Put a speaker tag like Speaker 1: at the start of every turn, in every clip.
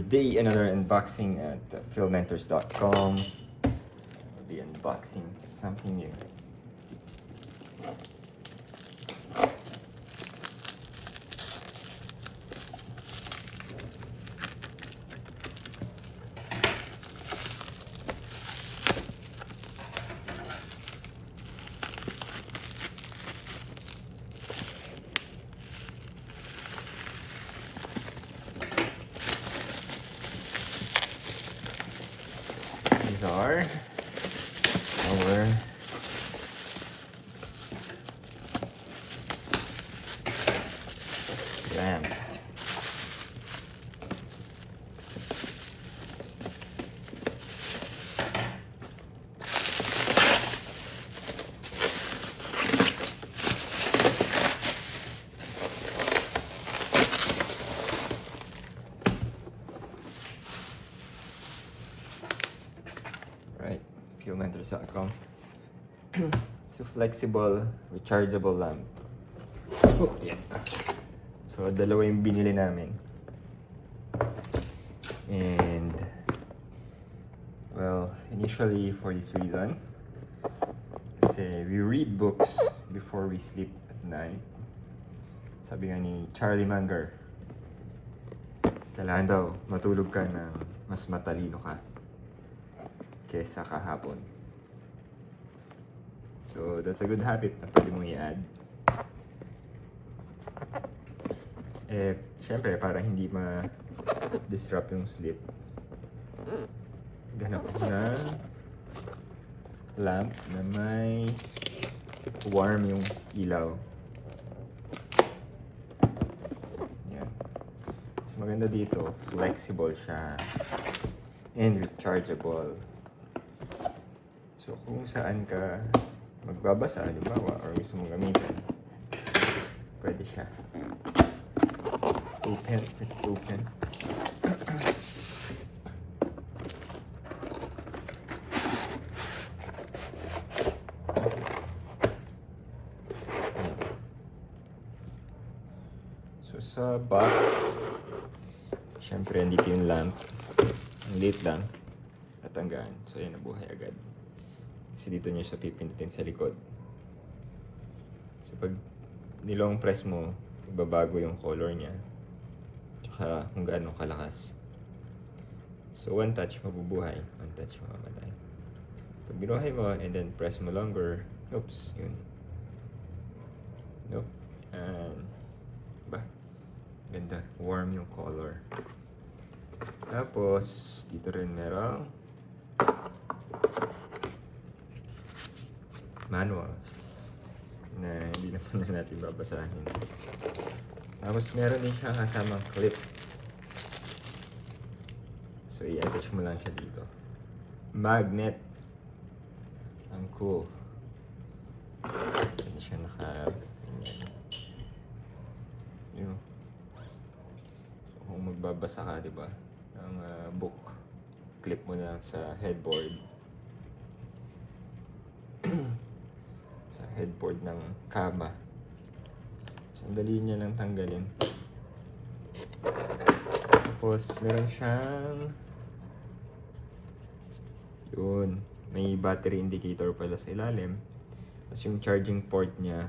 Speaker 1: Today, another unboxing at filmentors.com. I'll be unboxing something new. These are our lamp. Right, filmentors.com. It's a flexible, rechargeable lamp. Oh, yeah. So, dalawa yung binili namin. And, well, initially for this reason, kasi we read books before we sleep at night. Sabi nga ni Charlie Munger, kailangan daw matulog ka ng mas matalino ka kesa kahapon. So, that's a good habit na pwede mong i-add. Syempre, para hindi ma-disrupt yung sleep, ganap ako ng lamp na may warm yung ilaw. Yan. Mas maganda dito, flexible siya and rechargeable. So, kung saan ka magbabasa, halimbawa, or gusto mong gamitin, pwede siya. Let's open. So, sa box, syempre, andito yung lamp. Ang liit lang. Natanggaan. So, yan, nabuhay agad. Kasi dito nyo siya pipindutin sa likod. So, pag nilong press mo, ibabago yung color niya. Tsaka kung gaano kalakas. So, one touch, mabubuhay. One touch, mamamatay. Pag binuhay mo, and then press mo longer, oops, yun. Nope. And, ganda. Warm yung color. Tapos, dito rin merong manuals na hindi naman na natin babasahin. Tapos, meron din siya kasamang clip. So, i-attach mo lang siya dito. Magnet. Ang cool. Hindi siya yun. So, kung magbabasa ka, diba, ng book, clip mo na sa headboard. Sa headboard ng kama. Sandali niya lang tanggalin. Tapos, meron siyang may battery indicator pala sa ilalim. Tapos yung charging port niya,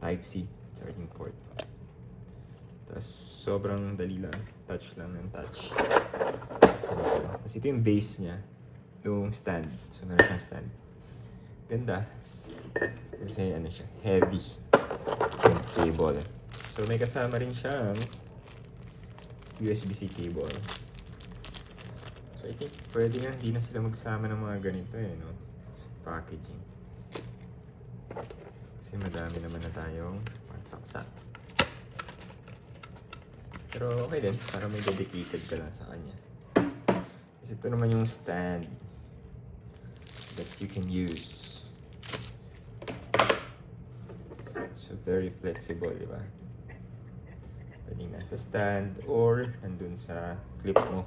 Speaker 1: Type-C charging port. Tapos sobrang dali lang, touch lang ng touch. So, tapos ito yung base niya, yung stand. So meron siyang stand. Ganda. Kasi ano siya, heavy and stable. So may kasama rin siyang USB-C cable. So I think pwede nga hindi na sila magsama ng mga ganito no? Sa packaging. Kasi madami naman na tayong pagsaksak. Pero okay din, para may dedicated ka lang sa kanya. Kasi ito naman yung stand that you can use. So very flexible, di ba? Pwedeng nasa stand or nandun sa clip mo.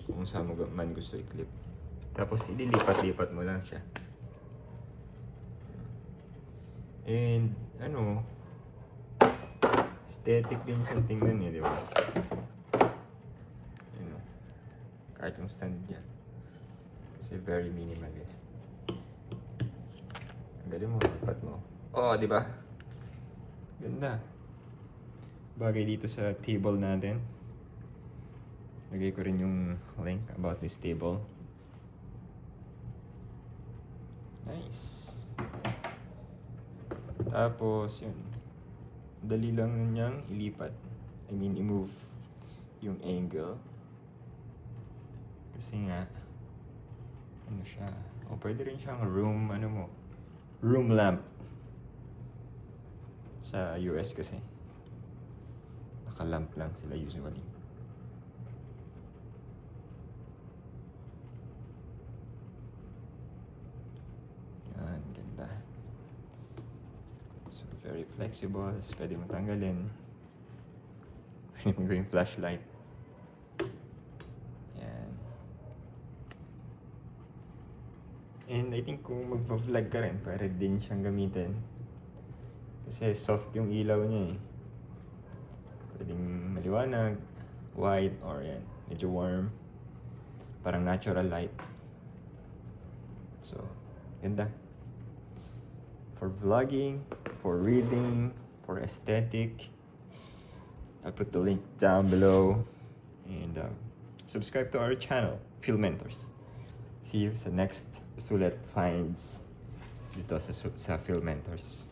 Speaker 1: Kung saan mo man gusto i-clip. Tapos ililipat-lipat mo lang siya. And aesthetic din siyang tingnan di ba? Kahit yung stand niya. Kasi very minimalist. Ang galing mo, lipat mo. Oh, di ba? Ganda. Bagay dito sa table natin. Lagay ko rin yung link about this table. Nice. Tapos, yun. Dali lang niyang ilipat. I mean, i-move yung angle. Kasi nga, ano siya? O, pwede rin siyang room lamp. Sa US kasi. Naka-lamp lang sila usually. Yan, ganda. So, very flexible. Pwede mo tanggalin. Pwede mo gawing flashlight. Yan. And I think kung magpa-vlog ka rin, pwede din siyang gamitin. Kasi soft yung ilaw niya eh. Pwedeng maliwanag, white, or yan, medyo warm. Parang natural light. So, ganda. For vlogging, for reading, for aesthetic. I'll put the link down below. And subscribe to our channel, Phil Mentors. See you sa next Sulit Finds dito sa Phil Mentors.